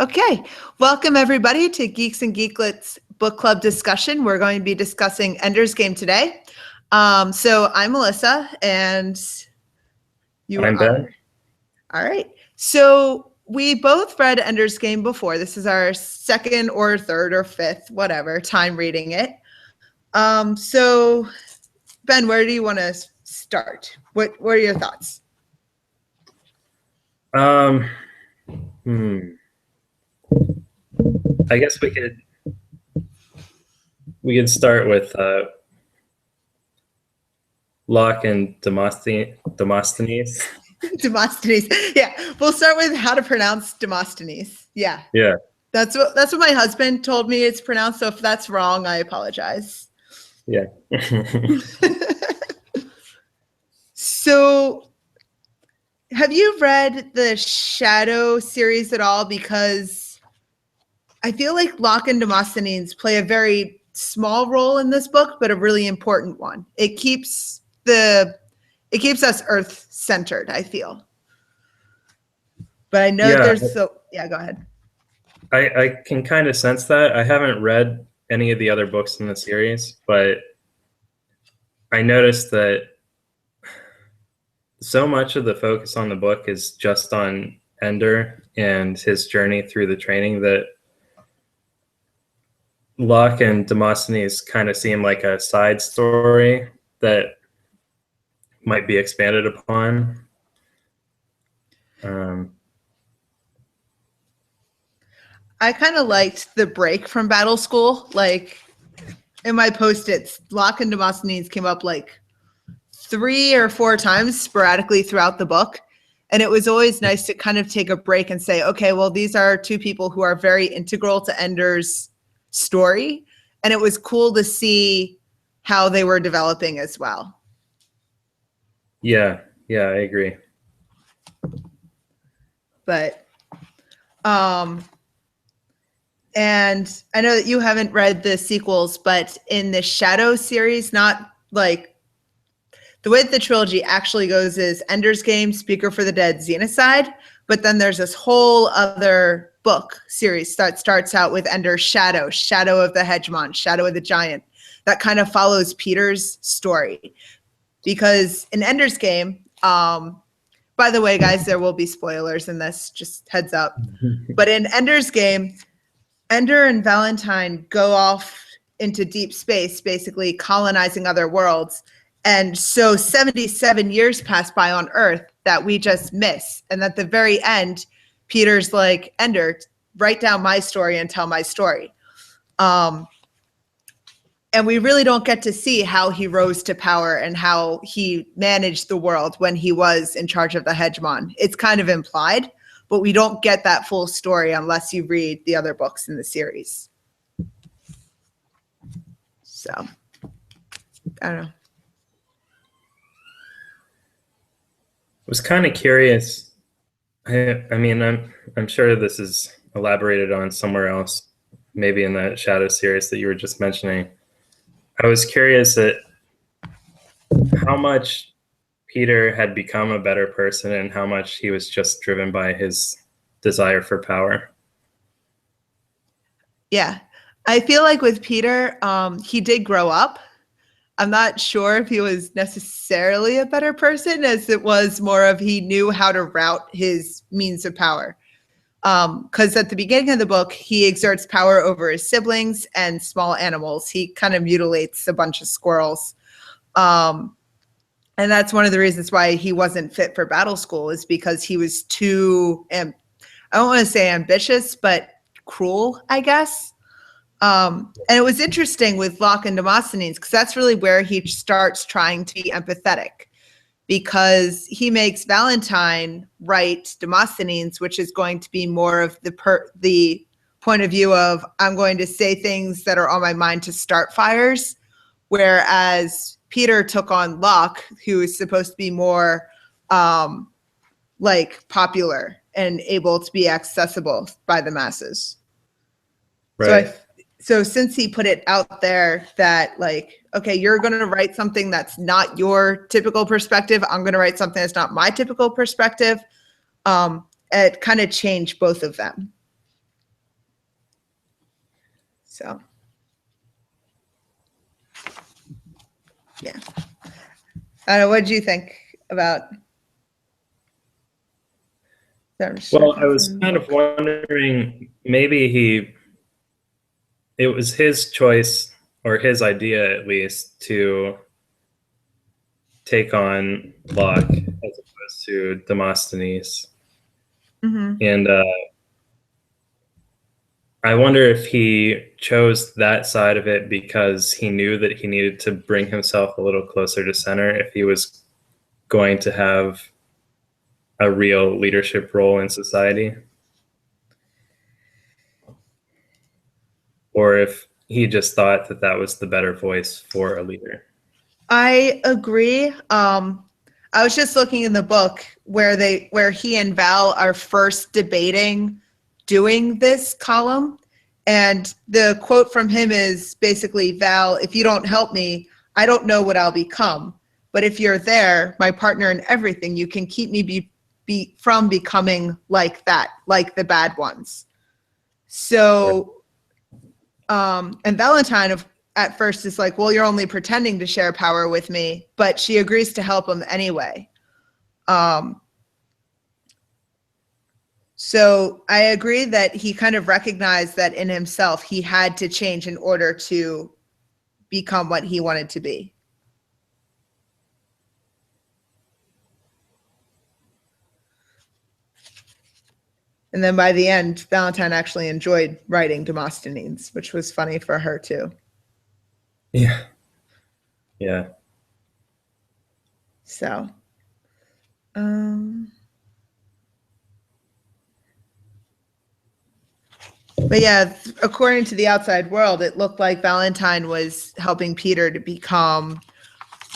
Okay, welcome everybody to Geeks and Geeklets book club discussion. We're going to be discussing Ender's Game today. So I'm Melissa and I'm Ben. All right. So we both read Ender's Game before. This is our second or third or fifth, whatever, time reading it. So Ben, where do you want to start? What are your thoughts? I guess we could start with Locke and Demosthenes. Demosthenes. Yeah, we'll start with how to pronounce Demosthenes. Yeah. That's what my husband told me it's pronounced. So if that's wrong, I apologize. Yeah. So, have you read the Shadow series at all? Because I feel like Locke and Demosthenes play a very small role in this book, but a really important one. It keeps us Earth centered, I feel. But I know yeah, go ahead. I can kind of sense that. I haven't read any of the other books in the series, but I noticed that so much of the focus on the book is just on Ender and his journey through the training that Locke and Demosthenes kind of seem like a side story that might be expanded upon. I kind of liked the break from Battle School. Like in my post-its, Locke and Demosthenes came up like 3 or 4 times sporadically throughout the book. And it was always nice to kind of take a break and say, okay, well, these are two people who are very integral to Ender's story. And it was cool to see how they were developing as well. Yeah, I agree. But, and I know that you haven't read the sequels, but in the Shadow series, not like the way that the trilogy actually goes is Ender's Game, Speaker for the Dead, Xenocide. But then there's this whole other book series that starts out with Ender's Shadow, Shadow of the Hegemon, Shadow of the Giant, that kind of follows Peter's story. Because in Ender's Game, by the way, guys, there will be spoilers in this, just heads up. But in Ender's Game, Ender and Valentine go off into deep space, basically colonizing other worlds. And so 77 years pass by on Earth that we just miss. And at the very end, Peter's like, Ender, write down my story and tell my story. And we really don't get to see how he rose to power and how he managed the world when he was in charge of the Hegemon. It's kind of implied, but we don't get that full story unless you read the other books in the series. So, I don't know. I was kind of curious. I mean, I'm sure this is elaborated on somewhere else, maybe in that Shadow series that you were just mentioning. I was curious at how much Peter had become a better person and how much he was just driven by his desire for power. Yeah, I feel like with Peter, he did grow up. I'm not sure if he was necessarily a better person, as it was more of he knew how to route his means of power. Because at the beginning of the book, he exerts power over his siblings and small animals. He kind of mutilates a bunch of squirrels. And that's one of the reasons why he wasn't fit for Battle School, is because he was too, I don't want to say ambitious, but cruel, I guess. And it was interesting with Locke and Demosthenes, because that's really where he starts trying to be empathetic, because he makes Valentine write Demosthenes, which is going to be more of the point of view of, I'm going to say things that are on my mind to start fires, whereas Peter took on Locke, who is supposed to be more like popular and able to be accessible by the masses. Right. So since he put it out there that like, okay, you're going to write something that's not your typical perspective, I'm going to write something that's not my typical perspective, it kind of changed both of them. So, yeah. I don't know. What did you think about? Well, I was kind of wondering, maybe it was his choice, or his idea at least, to take on Locke as opposed to Demosthenes. Mm-hmm. And I wonder if he chose that side of it because he knew that he needed to bring himself a little closer to center if he was going to have a real leadership role in society. Or if he just thought that that was the better voice for a leader. I agree. I was just looking in the book where he and Val are first debating doing this column. And the quote from him is basically, Val, if you don't help me, I don't know what I'll become. But if you're there, my partner in everything, you can keep me from becoming like that, like the bad ones. So, and Valentine at first is like, well, you're only pretending to share power with me, but she agrees to help him anyway. So I agree that he kind of recognized that in himself, he had to change in order to become what he wanted to be. And then by the end, Valentine actually enjoyed writing Demosthenes, which was funny for her too. Yeah. Yeah. So, but yeah, according to the outside world, it looked like Valentine was helping Peter to become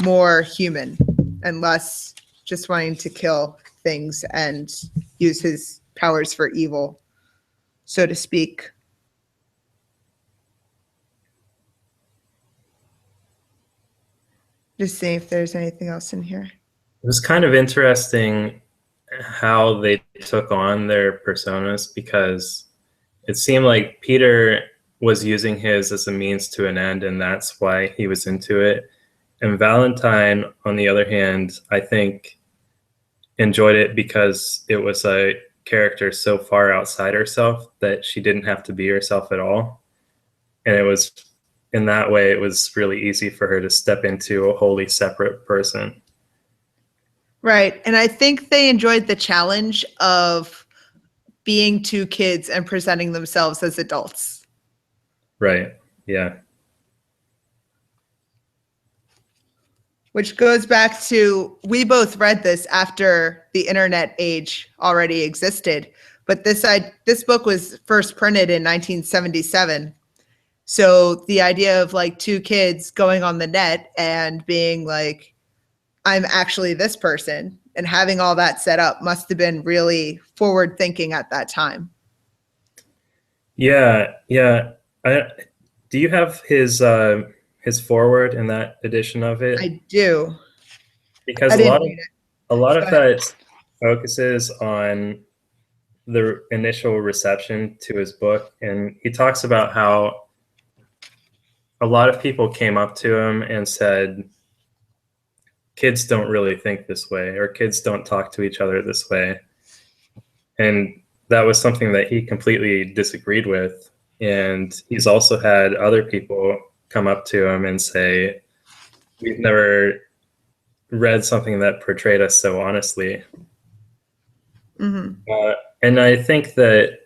more human and less just wanting to kill things and use his powers for evil, so to speak. Just seeing if there's anything else in here. It was kind of interesting how they took on their personas, because it seemed like Peter was using his as a means to an end, and that's why he was into it. And Valentine, on the other hand, I think enjoyed it because it was a character so far outside herself that she didn't have to be herself at all. And it was, in that way, it was really easy for her to step into a wholly separate person. Right. And I think they enjoyed the challenge of being two kids and presenting themselves as adults. Right. Yeah. Which goes back to, we both read this after the internet age already existed, but this book was first printed in 1977. So the idea of like two kids going on the net and being like, I'm actually this person, and having all that set up must have been really forward thinking at that time. Yeah. Yeah. Do you have his foreword in that edition of it? I do. Because I didn't read it. a lot of that focuses on the initial reception to his book, and he talks about how a lot of people came up to him and said, kids don't really think this way, or kids don't talk to each other this way. And that was something that he completely disagreed with. And he's also had other people come up to him and say, we've never read something that portrayed us so honestly. Mm-hmm. And I think that,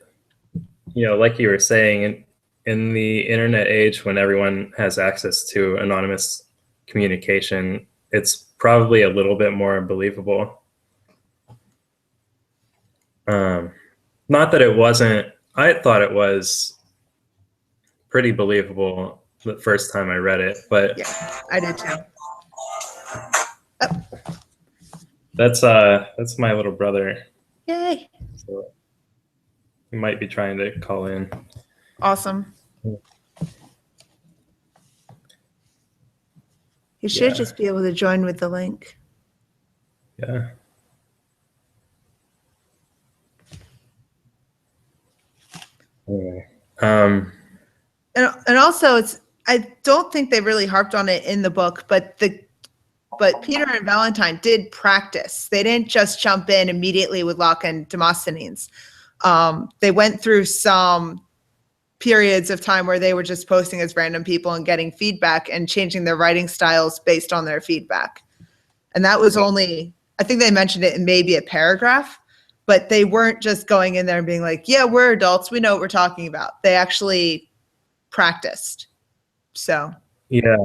like you were saying, in the internet age, when everyone has access to anonymous communication, it's probably a little bit more believable. Not that it wasn't, I thought it was pretty believable the first time I read it, but yeah, I did too. that's my little brother. Yay. So he might be trying to call in. Awesome. You should just be able to join with the link. Yeah. Anyway, and also I don't think they really harped on it in the book, but Peter and Valentine did practice. They didn't just jump in immediately with Locke and Demosthenes. They went through some periods of time where they were just posting as random people and getting feedback and changing their writing styles based on their feedback. And that was only, I think they mentioned it in maybe a paragraph, but they weren't just going in there and being like, yeah, we're adults, we know what we're talking about. They actually practiced. So yeah.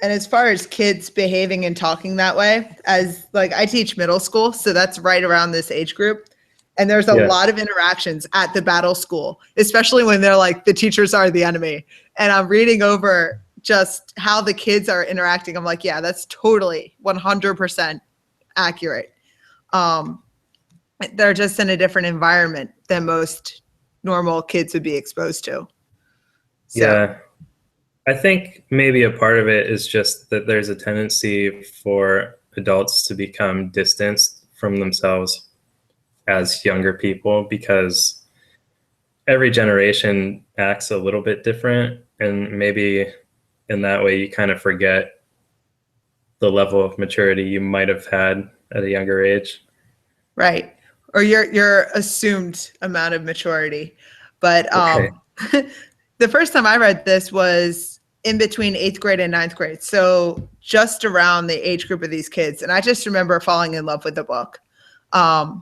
And as far as kids behaving and talking that way, as like I teach middle school, so that's right around this age group. And there's a lot of interactions at the battle school, especially when they're like, the teachers are the enemy. And I'm reading over just how the kids are interacting. I'm like, yeah, that's totally 100% accurate. They're just in a different environment than most normal kids would be exposed to. So. Yeah. I think maybe a part of it is just that there's a tendency for adults to become distanced from themselves as younger people because every generation acts a little bit different. And maybe in that way, you kind of forget the level of maturity you might have had at a younger age. Right. Or your assumed amount of maturity. But the first time I read this was in between 8th grade and 9th grade. So just around the age group of these kids. And I just remember falling in love with the book. And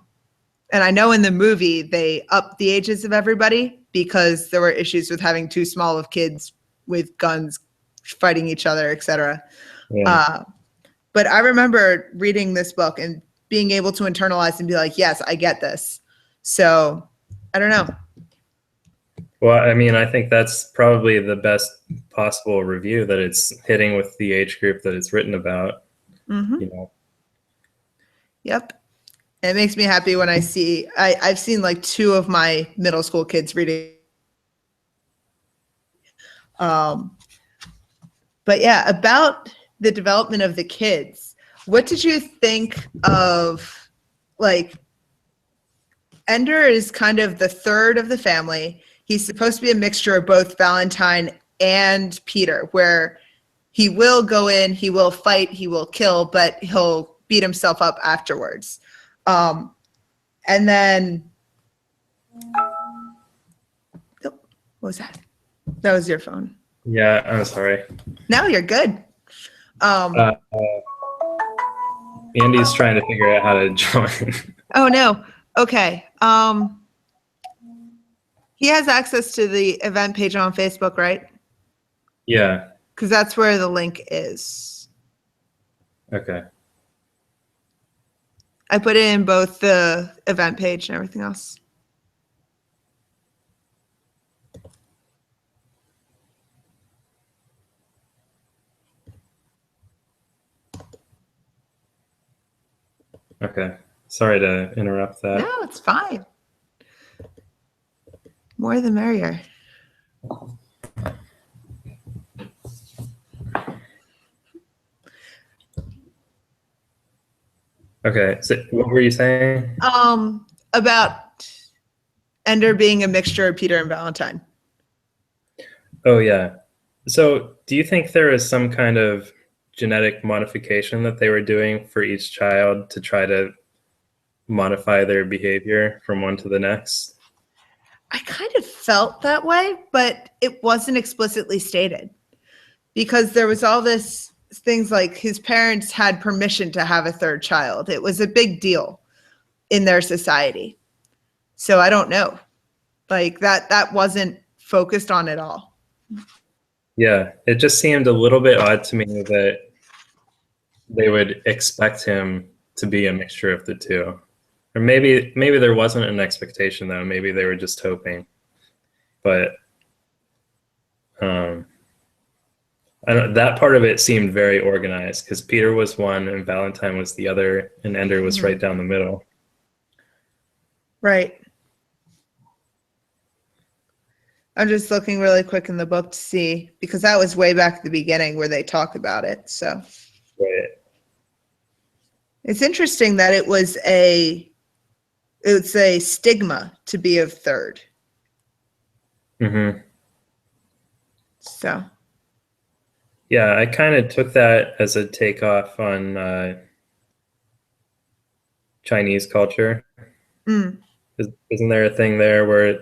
I know in the movie, they upped the ages of everybody because there were issues with having too small of kids with guns fighting each other, etc. Yeah. But I remember reading this book and being able to internalize and be like, yes, I get this. So I don't know. Well, I mean, I think that's probably the best possible review, that it's hitting with the age group that it's written about. Mm-hmm. You know. Yep. It makes me happy when I see, I've seen like 2 of my middle school kids reading. But yeah, about the development of the kids, what did you think of, like, Ender is kind of the third of the family. He's supposed to be a mixture of both Valentine and Peter, where he will go in, he will fight, he will kill, but he'll beat himself up afterwards. And then, what was that? That was your phone. Yeah, I'm sorry. No, you're good. Andy's trying to figure out how to join. Oh, no. Okay. He has access to the event page on Facebook, right? Yeah. Because that's where the link is. Okay. I put it in both the event page and everything else. Okay. Sorry to interrupt that. No, it's fine. More the merrier. Okay. So what were you saying? About Ender being a mixture of Peter and Valentine. Oh, yeah. So do you think there is some kind of genetic modification that they were doing for each child to try to modify their behavior from one to the next? I kind of felt that way, but it wasn't explicitly stated because there was all this things like his parents had permission to have a third child. It was a big deal in their society. So I don't know. Like that wasn't focused on at all. Yeah, it just seemed a little bit odd to me that they would expect him to be a mixture of the two. Or maybe there wasn't an expectation, though. Maybe they were just hoping. But I don't, that part of it seemed very organized because Peter was one and Valentine was the other, and Ender was right down the middle. Right. I'm just looking really quick in the book to see, because that was way back at the beginning where they talked about it. So Right. It's interesting that it was a it's a stigma to be of third. Mm-hmm. So Yeah, I kind of took that as a takeoff on Chinese culture. mm, Isn't there a thing there where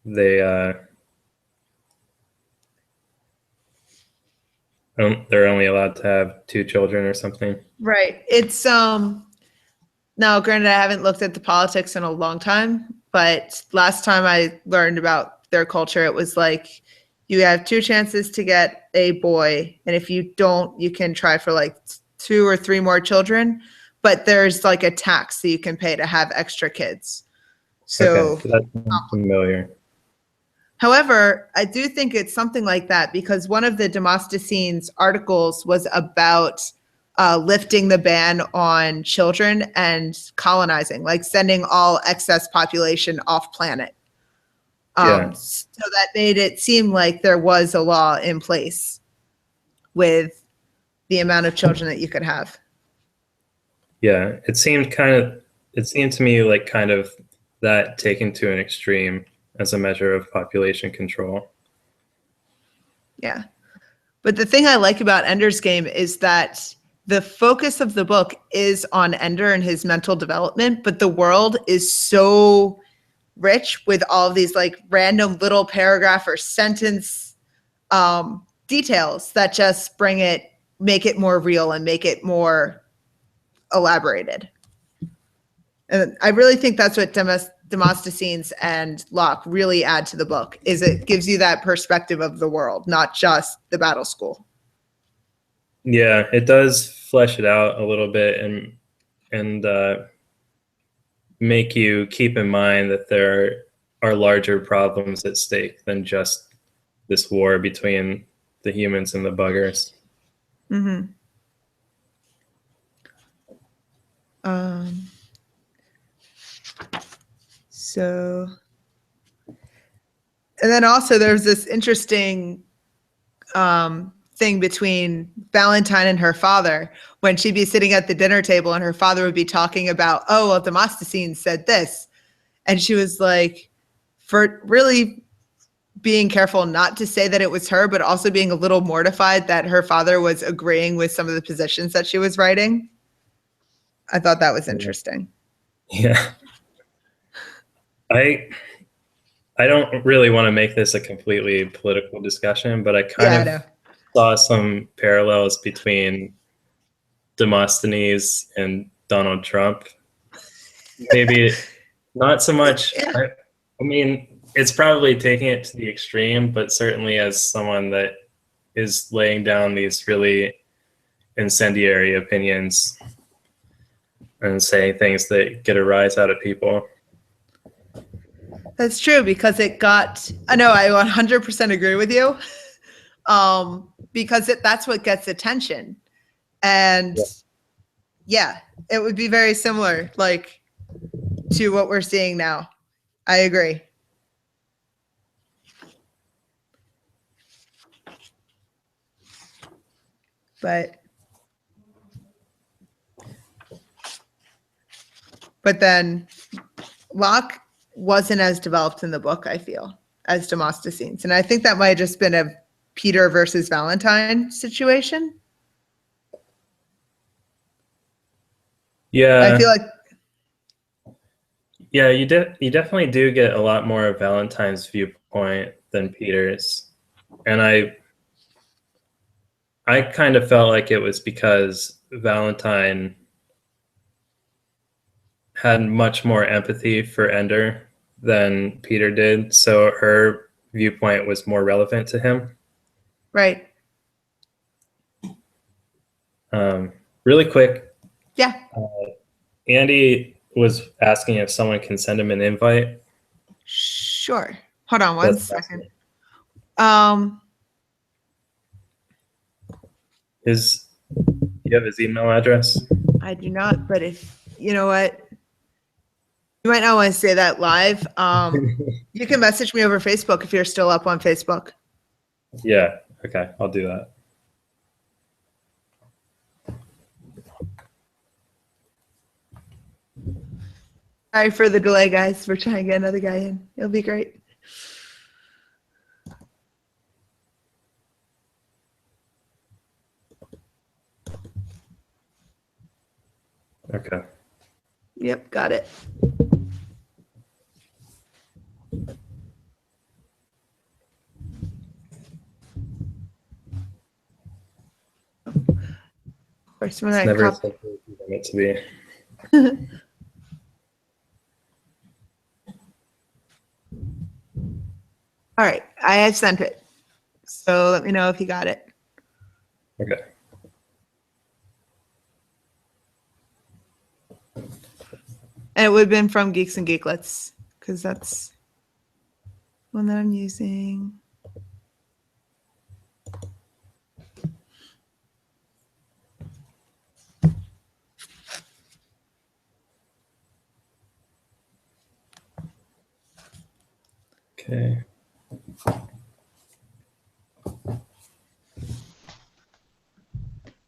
they they're only allowed to have 2 children or something? right. It's now granted I haven't looked at the politics in a long time, but last time I learned about their culture, it was like you have 2 chances to get a boy, and if you don't, you can try for like 2 or 3 more children, but there's like a tax that you can pay to have extra kids. Okay, So that sounds familiar. however, I do think it's something like that because one of the Demosthenes articles was about lifting the ban on children and colonizing, like sending all excess population off planet. Yeah, So that made it seem like there was a law in place with the amount of children that you could have. yeah. It seemed to me like kind of that taken to an extreme as a measure of population control. Yeah. But the thing I like about Ender's Game is that the focus of the book is on Ender and his mental development, but the world is so rich with all of these like random little paragraph or sentence details that just make it more real and make it more elaborated. And I really think that's what Demosthenes and Locke really add to the book is it gives you that perspective of the world, not just the battle school. Yeah, it does flesh it out a little bit and make you keep in mind that there are larger problems at stake than just this war between the humans and the buggers. Mm-hmm. Um, so, and then also there's this interesting thing between Valentine and her father when she'd be sitting at the dinner table and her father would be talking about, oh, well, Demosthenes said this. And she was like, for really being careful not to say that it was her, but also being a little mortified that her father was agreeing with some of the positions that she was writing. I thought that was interesting. Yeah. I I don't really want to make this a completely political discussion, but I kind Yeah, I of know. saw some parallels between Demosthenes and Donald Trump. Maybe not so much. Yeah. I mean, it's probably taking it to the extreme, but certainly as someone that is laying down these really incendiary opinions and saying things that get a rise out of people. That's true because I know I 100% agree with you. Because that's what gets attention. And yeah, it would be very similar, like to what we're seeing now. I agree. But then Locke wasn't as developed in the book, I feel, as Demosthenes. And I think that might have just been a Peter versus Valentine situation. I feel Yeah, like yeah, you definitely do get a lot more of Valentine's viewpoint than Peter's, and I kind of felt like it was because Valentine had much more empathy for Ender than Peter did, so her viewpoint was more relevant to him. right. Really quick, Yeah. Andy was asking if someone can send him an invite. Sure. Hold on one That's second. Um, Do you have his email address? I do not, but if you know what, you might not want to say that live. You can message me over Facebook if you're still up on Facebook. Yeah, okay, I'll do that. Sorry for the delay, guys. We're trying to get another guy in. It'll be great. Okay. Yep, got it. Of course, when It's I never as copy. simple as you want it to be. All right, I have sent it. So let me know if you got it. Okay. And it would have been from Geeks and Geeklets, because that's one that I'm using. Okay.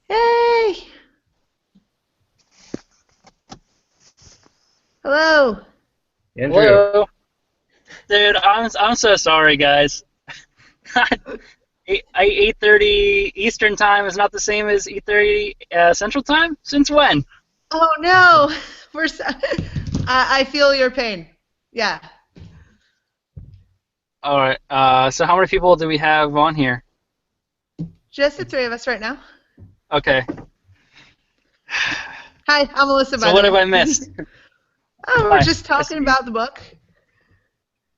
Hey! Andrew. Hello. Hello, dude. I'm so sorry, guys. 8:30 Eastern time is not the same as 8:30 Central time. Since when? Oh no, we're so, I feel your pain. Yeah, All right. So how many people do we have on here? just the three of us right now. Okay. Hi, I'm Melissa. So By what the have way. I missed? Oh, we're Hi. just Nice to talking meet you. about the book.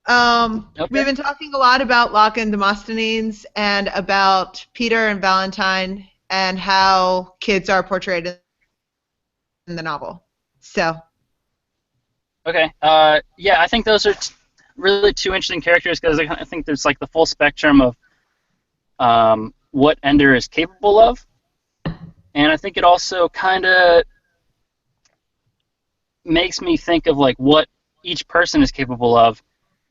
Okay. We've been talking a lot about Locke and Demosthenes and about Peter and Valentine and how kids are portrayed in the novel. So, Okay. Yeah, I think those are really two interesting characters because I think there's like the full spectrum of what Ender is capable of, and I think it also kind of makes me think of like what each person is capable of.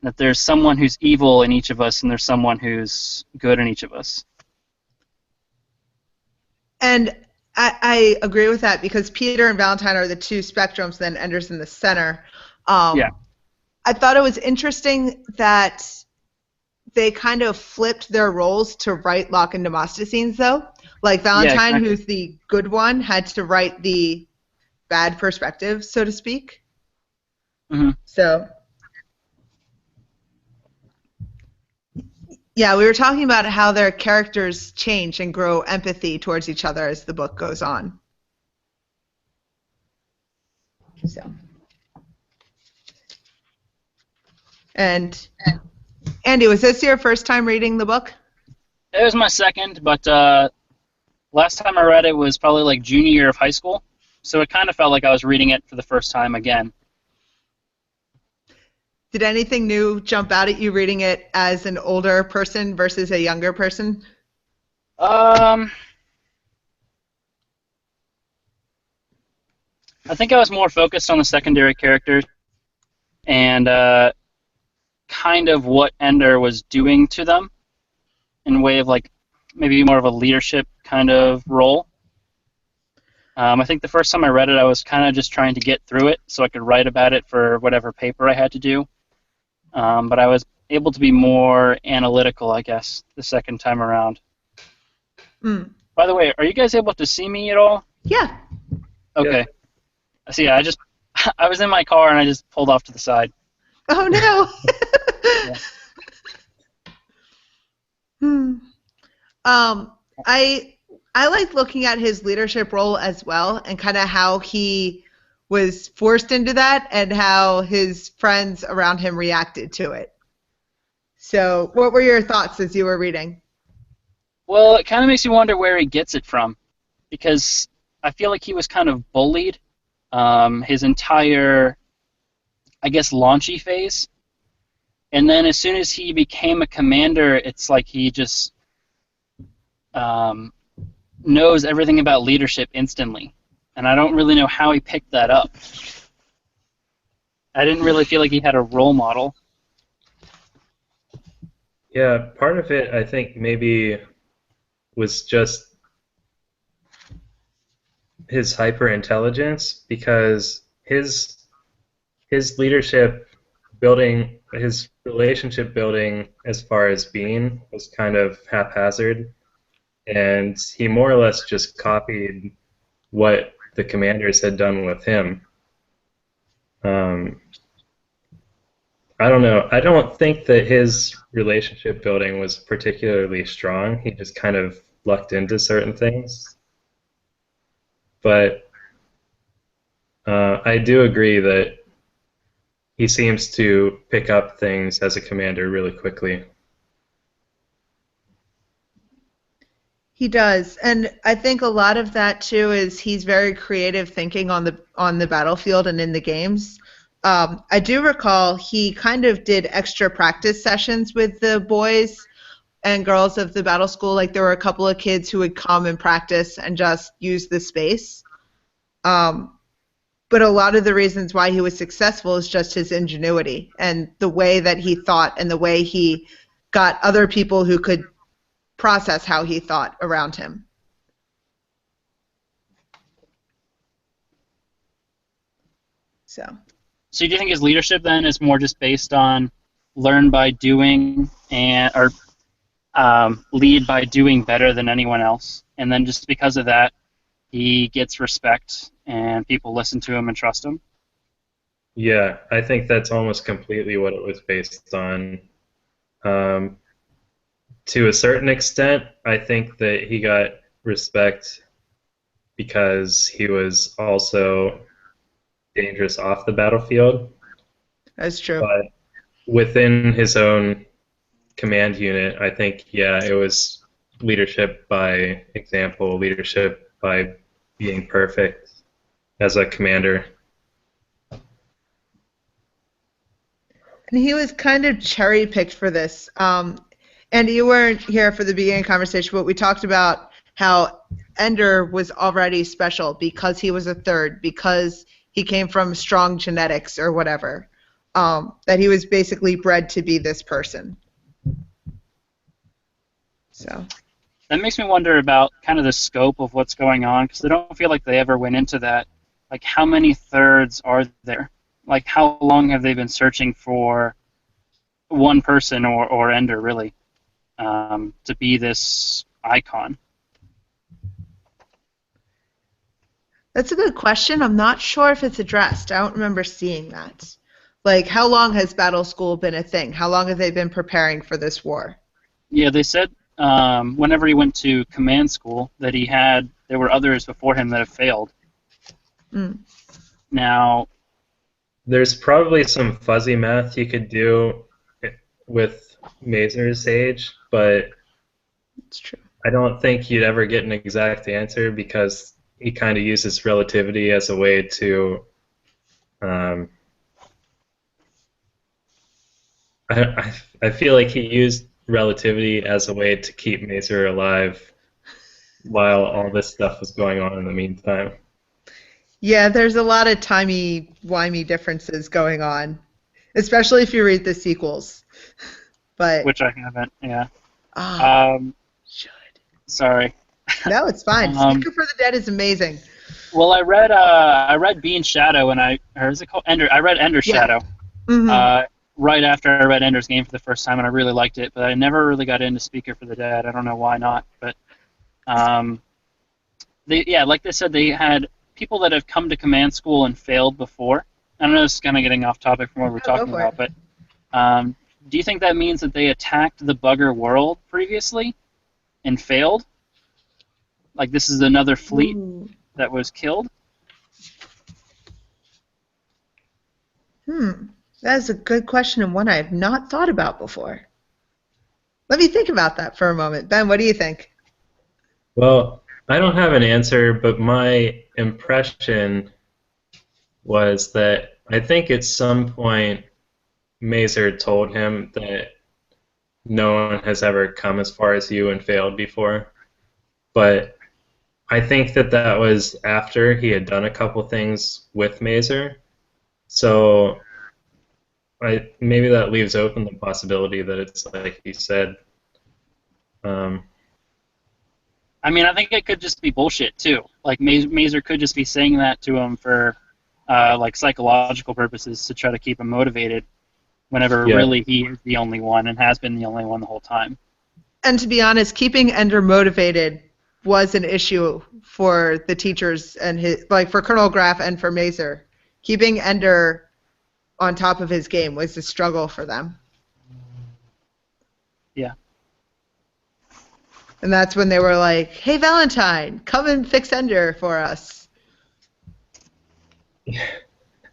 That there's someone who's evil in each of us, and there's someone who's good in each of us. and I agree with that because Peter and Valentine are the two spectrums, then Ender's in the center. Yeah. I thought it was interesting that they kind of flipped their roles to write Locke and Demosthenes, though. Like Yeah, Valentine, exactly. who's the good one, had to write the bad perspective, so to speak. Hmm. So, yeah, we were talking about how their characters change and grow empathy towards each other as the book goes on. So, and Andy, was this your first time reading the book? It was my second, but last time I read it was probably like junior year of high school, so it kind of felt like I was reading it for the first time again. Did anything new jump out at you reading it as an older person versus a younger person? Um, I think I was more focused on the secondary characters and kind of what Ender was doing to them in a way of like maybe more of a leadership kind of role. I think the first time I read it, I was kind of just trying to get through it so I could write about it for whatever paper I had to do. But I was able to be more analytical, I guess, the second time around. Mm. By the way, are you guys able to see me at all? Yeah. Okay. Yeah. I see. I just I was in my car and I just pulled off to the side. Oh no. Yeah. Hmm. Um, I like looking at his leadership role as well and kind of how he was forced into that and how his friends around him reacted to it. So, what were your thoughts as you were reading? Well, it kind of makes you wonder where he gets it from, because I feel like he was kind of bullied his entire, I guess, launchy phase. And then as soon as he became a commander, it's like he just um, knows everything about leadership instantly. And I don't really know how he picked that up. I didn't really feel like he had a role model. Yeah, part of it I think maybe was just his hyper intelligence because his his leadership building, his relationship building as far as Bean was kind of haphazard, and he more or less just copied what the commanders had done with him. I don't know. I don't think that his relationship building was particularly strong. He just kind of lucked into certain things. But I do agree that he seems to pick up things as a commander really quickly. He does, and I think a lot of that too is he's very creative thinking on the battlefield and in the games. I do recall he kind of did extra practice sessions with the boys and girls of the battle school. Like there were a couple of kids who would come and practice and just use the space. But a lot of the reasons why he was successful is just his ingenuity and the way that he thought and the way he got other people who could process how he thought around him. So do you think his leadership then is more just based on learn by doing or lead by doing better than anyone else, and then just because of that, he gets respect and people listen to him and trust him? Yeah, I think that's almost completely what it was based on. To a certain extent, I think that he got respect because he was also dangerous off the battlefield. that's true. But within his own command unit, I think, yeah, it was leadership by example, leadership by being perfect as a commander. And he was kind of cherry-picked for this. And you weren't here for the beginning conversation, but we talked about how Ender was already special because he was a third, because he came from strong genetics or whatever, that he was basically bred to be this person. So That makes me wonder about kind of the scope of what's going on, because I don't feel like they ever went into that. Like, how many thirds are there? Like, how long have they been searching for one person or Ender, really, to be this icon? that's a good question. I'm not sure if it's addressed. I don't remember seeing that. Like, how long has Battle School been a thing? How long have they been preparing for this war? Yeah, they said whenever he went to command school that there were others before him that have failed. Mm. Now, There's probably some fuzzy math you could do with Mazer's age, but It's true. I don't think you'd ever get an exact answer because he kind of uses relativity as a way to I feel like he used relativity as a way to keep Mazer alive while all this stuff was going on in the meantime. Yeah, there's a lot of timey-wimey differences going on, especially if you read the sequels. But which I haven't, yeah. Should. Sorry. No, it's fine. Speaker for the Dead is amazing. Well, I read Bean's Shadow, or is it called Ender? I read Ender's Shadow right after I read Ender's Game for the first time, and I really liked it. But I never really got into Speaker for the Dead. I don't know why not, but like they said, they had people that have come to command school and failed before. I know this is kind of getting off topic from what we're talking about, but do you think that means that they attacked the Bugger world previously and failed? Like this is another fleet that was killed? That is a good question and one I have not thought about before. Let me think about that for a moment. Ben, what do you think? Well, I don't have an answer, but my impression was that I think at some point Mazer told him that no one has ever come as far as you and failed before. But I think that that was after he had done a couple things with Mazer. So maybe that leaves open the possibility that it's like he said. I mean, I think it could just be bullshit too. Like Mazer could just be saying that to him for like psychological purposes to try to keep him motivated whenever really he is the only one and has been the only one the whole time. And to be honest, keeping Ender motivated was an issue for the teachers and for Colonel Graff and for Mazer. Keeping Ender on top of his game was a struggle for them. Yeah. And that's when they were like, "Hey, Valentine, come and fix Ender for us."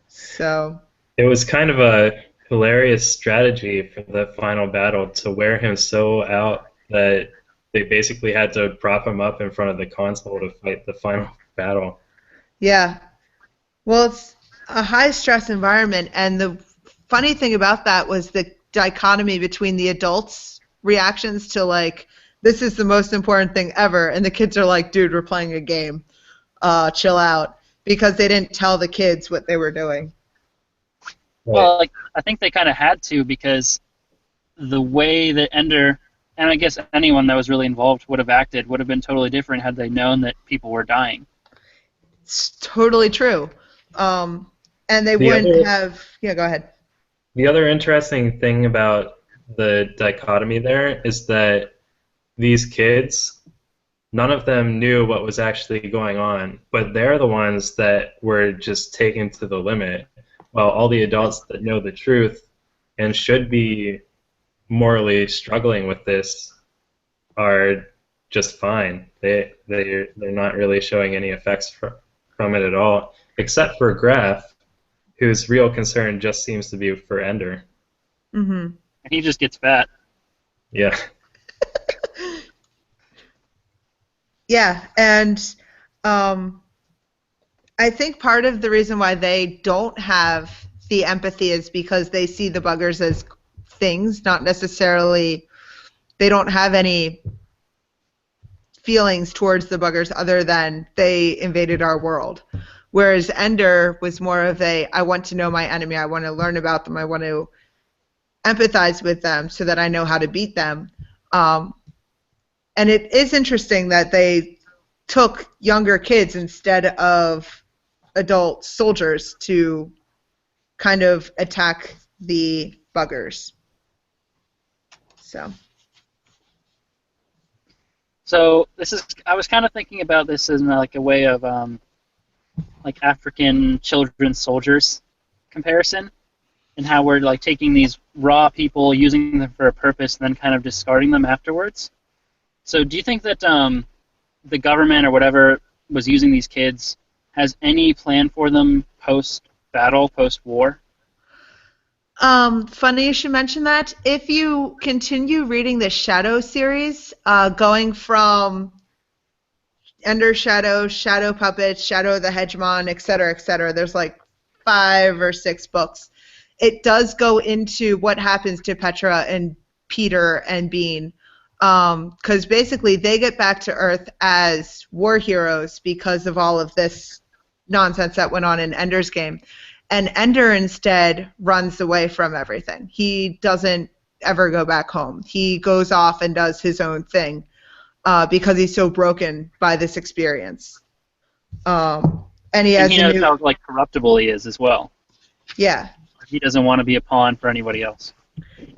So it was kind of a hilarious strategy for the final battle to wear him so out that they basically had to prop him up in front of the console to fight the final battle. Yeah. Well, it's a high-stress environment, and the funny thing about that was the dichotomy between the adults' reactions to, like, this is the most important thing ever, and the kids are like, dude, we're playing a game. Chill out. Because they didn't tell the kids what they were doing. Well, like, I think they kind of had to, because the way that Ender, and I guess anyone that was really involved would have acted, would have been totally different had they known that people were dying. It's totally true. And they wouldn't have... Yeah, go ahead. The other interesting thing about the dichotomy there is that these kids, none of them knew what was actually going on, but they're the ones that were just taken to the limit, while all the adults that know the truth and should be morally struggling with this are just fine. They're not really showing any effects from it at all, except for Graf, whose real concern just seems to be for Ender. Mm-hmm. He just gets fat. Yeah. Yeah, and I think part of the reason why they don't have the empathy is because they see the buggers as things, not necessarily, they don't have any feelings towards the buggers other than they invaded our world. Whereas Ender was more of a, I want to know my enemy, I want to learn about them, I want to empathize with them so that I know how to beat them. And it is interesting that they took younger kids instead of adult soldiers to kind of attack the buggers. So this is, I was kind of thinking about this as like a way of like African children soldiers comparison, and how we're like taking these raw people, using them for a purpose, and then kind of discarding them afterwards. So do you think that the government or whatever was using these kids has any plan for them post-battle, post-war? Funny you should mention that. If you continue reading the Shadow series, going from Ender Shadow, Shadow Puppet, Shadow the Hegemon, etc., there's like 5 or 6 books. It does go into what happens to Petra and Peter and Bean. Because basically they get back to Earth as war heroes because of all of this nonsense that went on in Ender's game. And Ender instead runs away from everything. He doesn't ever go back home. He goes off and does his own thing because he's so broken by this experience. And he knows how like corruptible he is as well. Yeah. He doesn't want to be a pawn for anybody else.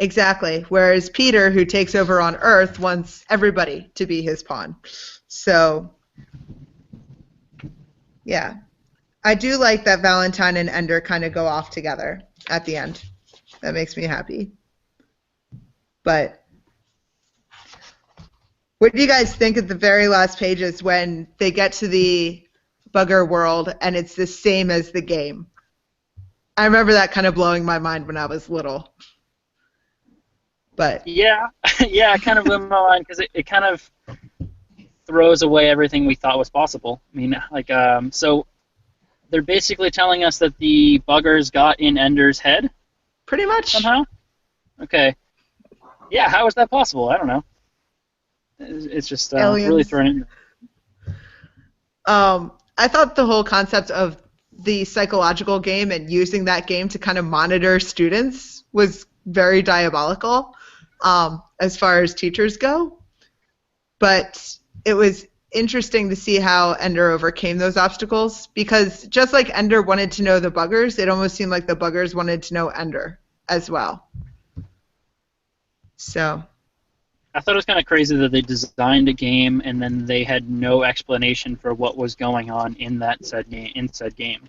Exactly. Whereas Peter, who takes over on Earth, wants everybody to be his pawn. So, yeah. I do like that Valentine and Ender kind of go off together at the end. That makes me happy. But what do you guys think of the very last pages when they get to the bugger world and it's the same as the game? I remember that kind of blowing my mind when I was little. But yeah, it kind of blew my mind because it kind of throws away everything we thought was possible. I mean, like, so they're basically telling us that the buggers got in Ender's head? Pretty much. Somehow? Okay. Yeah, how is that possible? I don't know. It's just really thrown in. I thought the whole concept of the psychological game and using that game to kind of monitor students was very diabolical as far as teachers go. But it was interesting to see how Ender overcame those obstacles, because just like Ender wanted to know the buggers, it almost seemed like the buggers wanted to know Ender as well. So I thought it was kind of crazy that they designed a game and then they had no explanation for what was going on in that said game.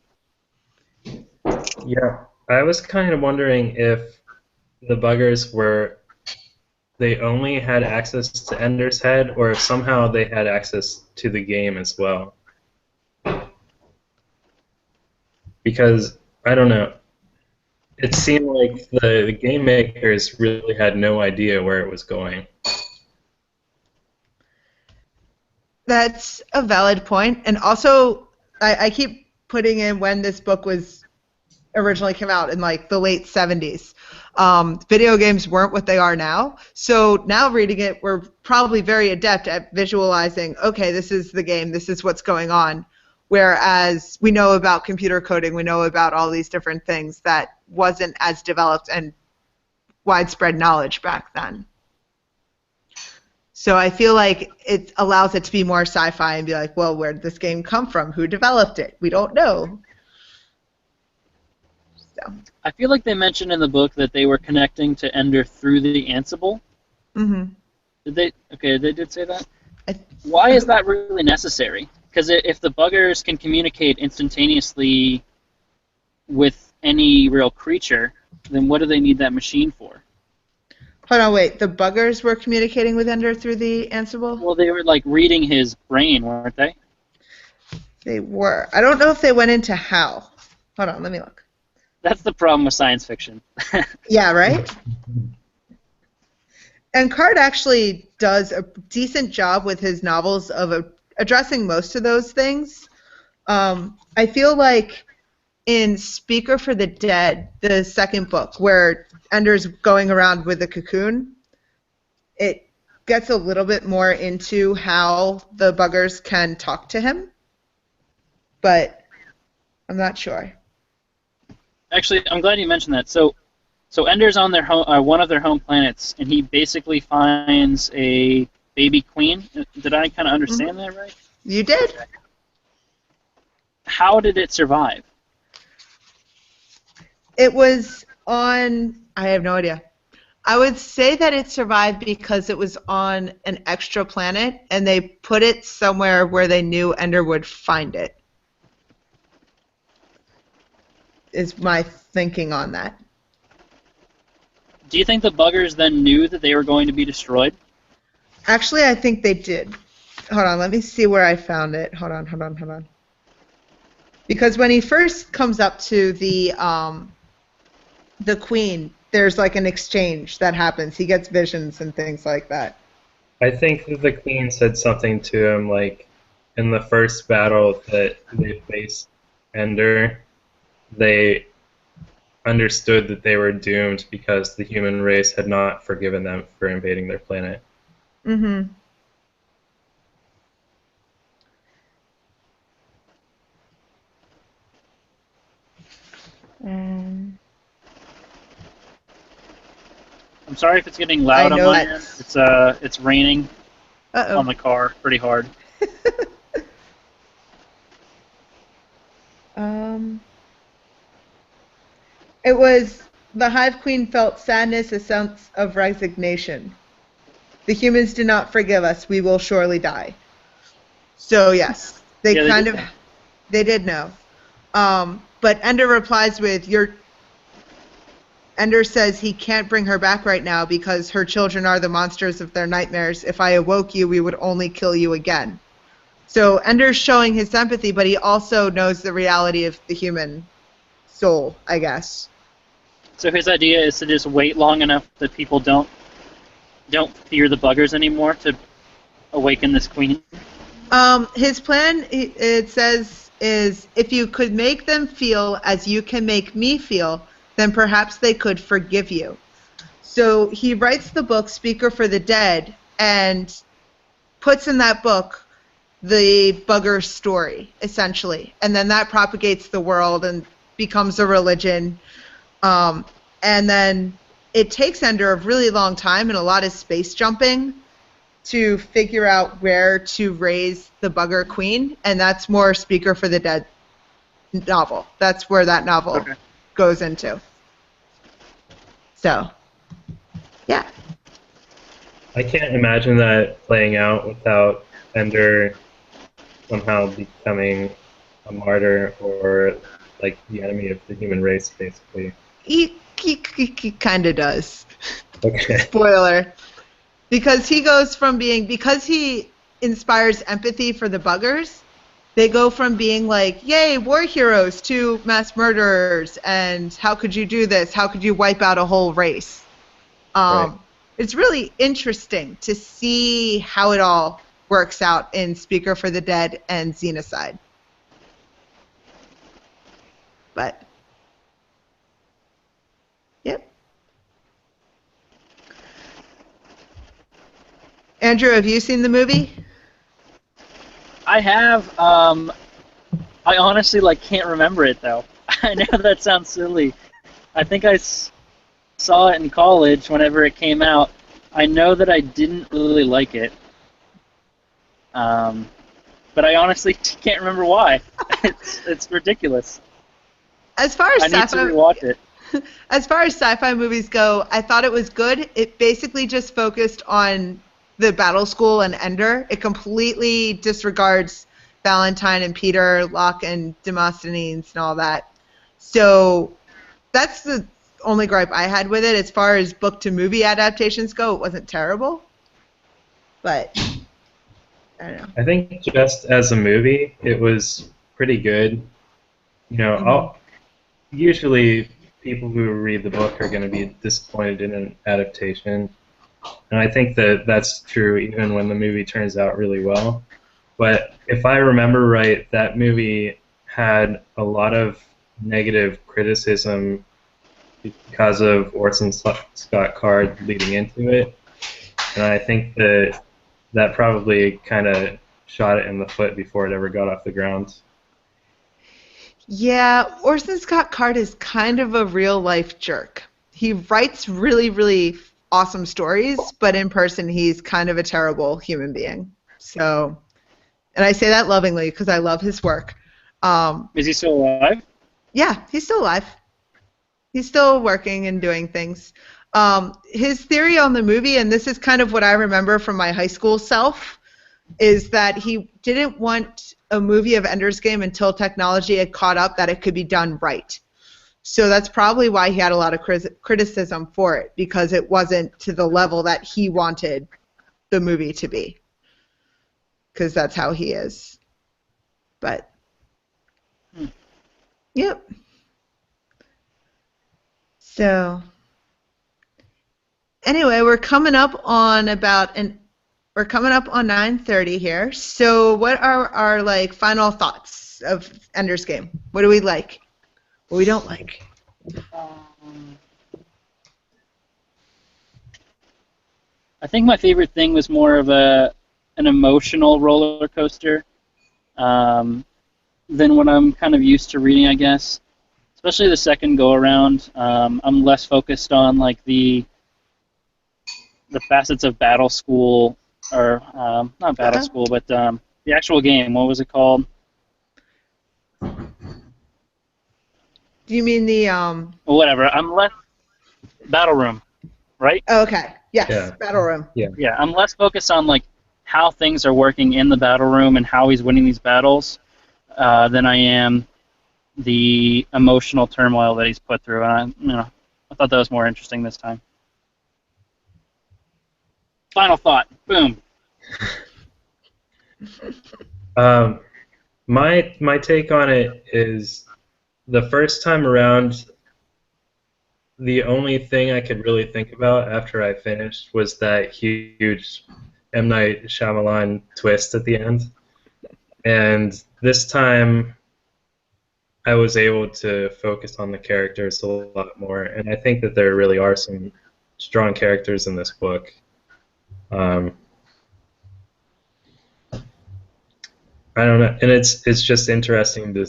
Yeah, I was kind of wondering if the buggers they only had access to Ender's head, or if somehow they had access to the game as well. Because, I don't know, it seemed like the game makers really had no idea where it was going. that's a valid point. And also, I keep putting in when this book was originally came out in like the late 70s. Video games weren't what they are now. So now reading it, we're probably very adept at visualizing, okay, this is the game, this is what's going on. Whereas we know about computer coding, we know about all these different things that wasn't as developed and widespread knowledge back then. So I feel like it allows it to be more sci-fi and be like, well, where did this game come from? Who developed it? We don't know. So. I feel like they mentioned in the book that they were connecting to Ender through the Ansible. Mm-hmm. Did they? Okay, they did say that. Why is that really necessary? Because if the buggers can communicate instantaneously with any real creature, then what do they need that machine for? Hold on, wait. The buggers were communicating with Ender through the Ansible? Well, they were like reading his brain, weren't they? They were. I don't know if they went into how. Hold on, let me look. That's the problem with science fiction. Yeah, right? And Card actually does a decent job with his novels of addressing most of those things. I feel like in Speaker for the Dead, the second book, where Ender's going around with the cocoon, it gets a little bit more into how the buggers can talk to him. But I'm not sure. Actually, I'm glad you mentioned that. So Ender's on their one of their home planets, and he basically finds a baby queen. Did I kind of understand that right? You did. How did it survive? It was on, I have no idea. I would say that it survived because it was on an extra planet, and they put it somewhere where they knew Ender would find it. Is my thinking on that. Do you think the buggers then knew that they were going to be destroyed? Actually, I think they did. Hold on, let me see where I found it. Hold on. Because when he first comes up to the queen, there's like an exchange that happens. He gets visions and things like that. I think that the queen said something to him, like, in the first battle that they faced Ender, they understood that they were doomed because the human race had not forgiven them for invading their planet. Mm-hmm. I'm sorry if it's getting loud on my end. It's raining Uh-oh. on the car pretty hard. It was the Hive Queen felt sadness, a sense of resignation. The humans do not forgive us. We will surely die. So yes, they did know. But Ender replies with, Ender says he can't bring her back right now because her children are the monsters of their nightmares. If I awoke you, we would only kill you again. So Ender's showing his sympathy, but he also knows the reality of the human soul, I guess. So his idea is to just wait long enough that people don't fear the buggers anymore to awaken this queen? His plan, it says, is if you could make them feel as you can make me feel, then perhaps they could forgive you. So he writes the book Speaker for the Dead and puts in that book the bugger story, essentially. And then that propagates the world and becomes a religion. And then it takes Ender a really long time and a lot of space jumping to figure out where to raise the Bugger Queen, and that's more Speaker for the Dead novel. That's where that novel goes into. So, yeah. I can't imagine that playing out without Ender somehow becoming a martyr or like the enemy of the human race, basically. He kind of does. Okay. Spoiler. Because he goes from being, because he inspires empathy for the buggers, they go from being like, yay, war heroes, to mass murderers, and how could you do this? How could you wipe out a whole race? Right. It's really interesting to see how it all works out in Speaker for the Dead and Xenocide. But, yep. Andrew, have you seen the movie? I have. I honestly can't remember it though. I know that sounds silly. I think I saw it in college whenever it came out. I know that I didn't really like it. But I honestly can't remember why. It's ridiculous. As far as I need to rewatch it. As far as sci-fi movies go, I thought it was good. It basically just focused on the battle school and Ender. It completely disregards Valentine and Peter, Locke and Demosthenes and all that. So that's the only gripe I had with it. As far as book to movie adaptations go, it wasn't terrible. But I don't know. I think just as a movie, it was pretty good. You know, usually people who read the book are going to be disappointed in an adaptation. And I think that that's true even when the movie turns out really well. But if I remember right, that movie had a lot of negative criticism because of Orson Scott Card leading into it. And I think that that probably kind of shot it in the foot before it ever got off the ground. Yeah, Orson Scott Card is kind of a real-life jerk. He writes really, really awesome stories, but in person he's kind of a terrible human being. So, and I say that lovingly because I love his work. Is he still alive? Yeah, he's still alive. He's still working and doing things. His theory on the movie, and this is kind of what I remember from my high school self, is that he didn't want a movie of Ender's Game until technology had caught up that it could be done right. So that's probably why he had a lot of criticism for it, because it wasn't to the level that he wanted the movie to be. Because that's how he is. But, yep. So, anyway, we're coming up on 9:30 here. So, what are our final thoughts of Ender's Game? What do we like? What we don't like? I think my favorite thing was more of an emotional roller coaster than what I'm kind of used to reading, I guess. Especially the second go around. I'm less focused on the facets of Battle School, or not Battle School, but the actual game. What was it called? Do you mean the Well, whatever. I'm less Battle Room, right? Oh, okay. Yes, Yeah. Battle Room. Yeah. Yeah, I'm less focused on how things are working in the battle room and how he's winning these battles than I am the emotional turmoil that he's put through. And I thought that was more interesting this time. Final thought. Boom. My take on it is the first time around, the only thing I could really think about after I finished was that huge M. Night Shyamalan twist at the end. And this time, I was able to focus on the characters a lot more. And I think that there really are some strong characters in this book. I don't know, and it's just interesting to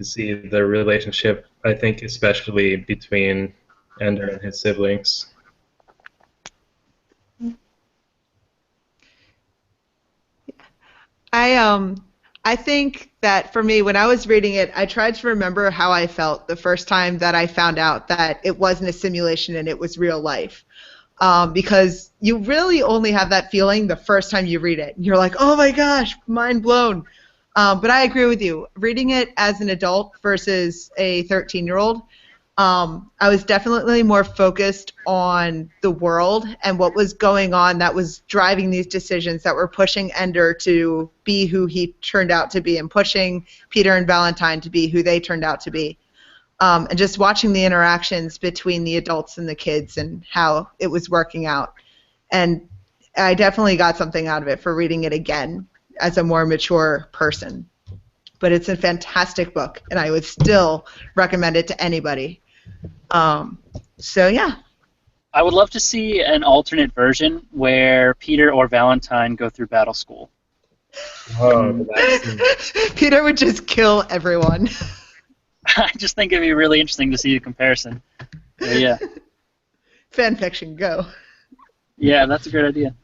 see the relationship. I think especially between Ender and his siblings. I think that for me, when I was reading it, I tried to remember how I felt the first time that I found out that it wasn't a simulation and it was real life. Because you really only have that feeling the first time you read it. You're like, oh my gosh, mind blown. But I agree with you. Reading it as an adult versus a 13-year-old, I was definitely more focused on the world and what was going on that was driving these decisions that were pushing Ender to be who he turned out to be and pushing Peter and Valentine to be who they turned out to be. And just watching the interactions between the adults and the kids and how it was working out. And I definitely got something out of it for reading it again as a more mature person. But it's a fantastic book, and I would still recommend it to anybody. So, yeah. I would love to see an alternate version where Peter or Valentine go through battle school. Oh, Peter would just kill everyone. I just think it'd be really interesting to see the comparison. Yeah. Fan fiction, go. Yeah, that's a great idea.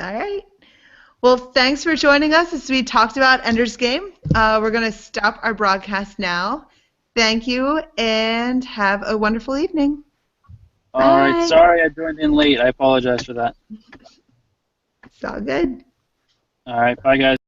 All right. Well, thanks for joining us as we talked about Ender's Game. We're going to stop our broadcast now. Thank you, and have a wonderful evening. All right. Sorry I joined in late. I apologize for that. It's all good. All right. Bye, guys.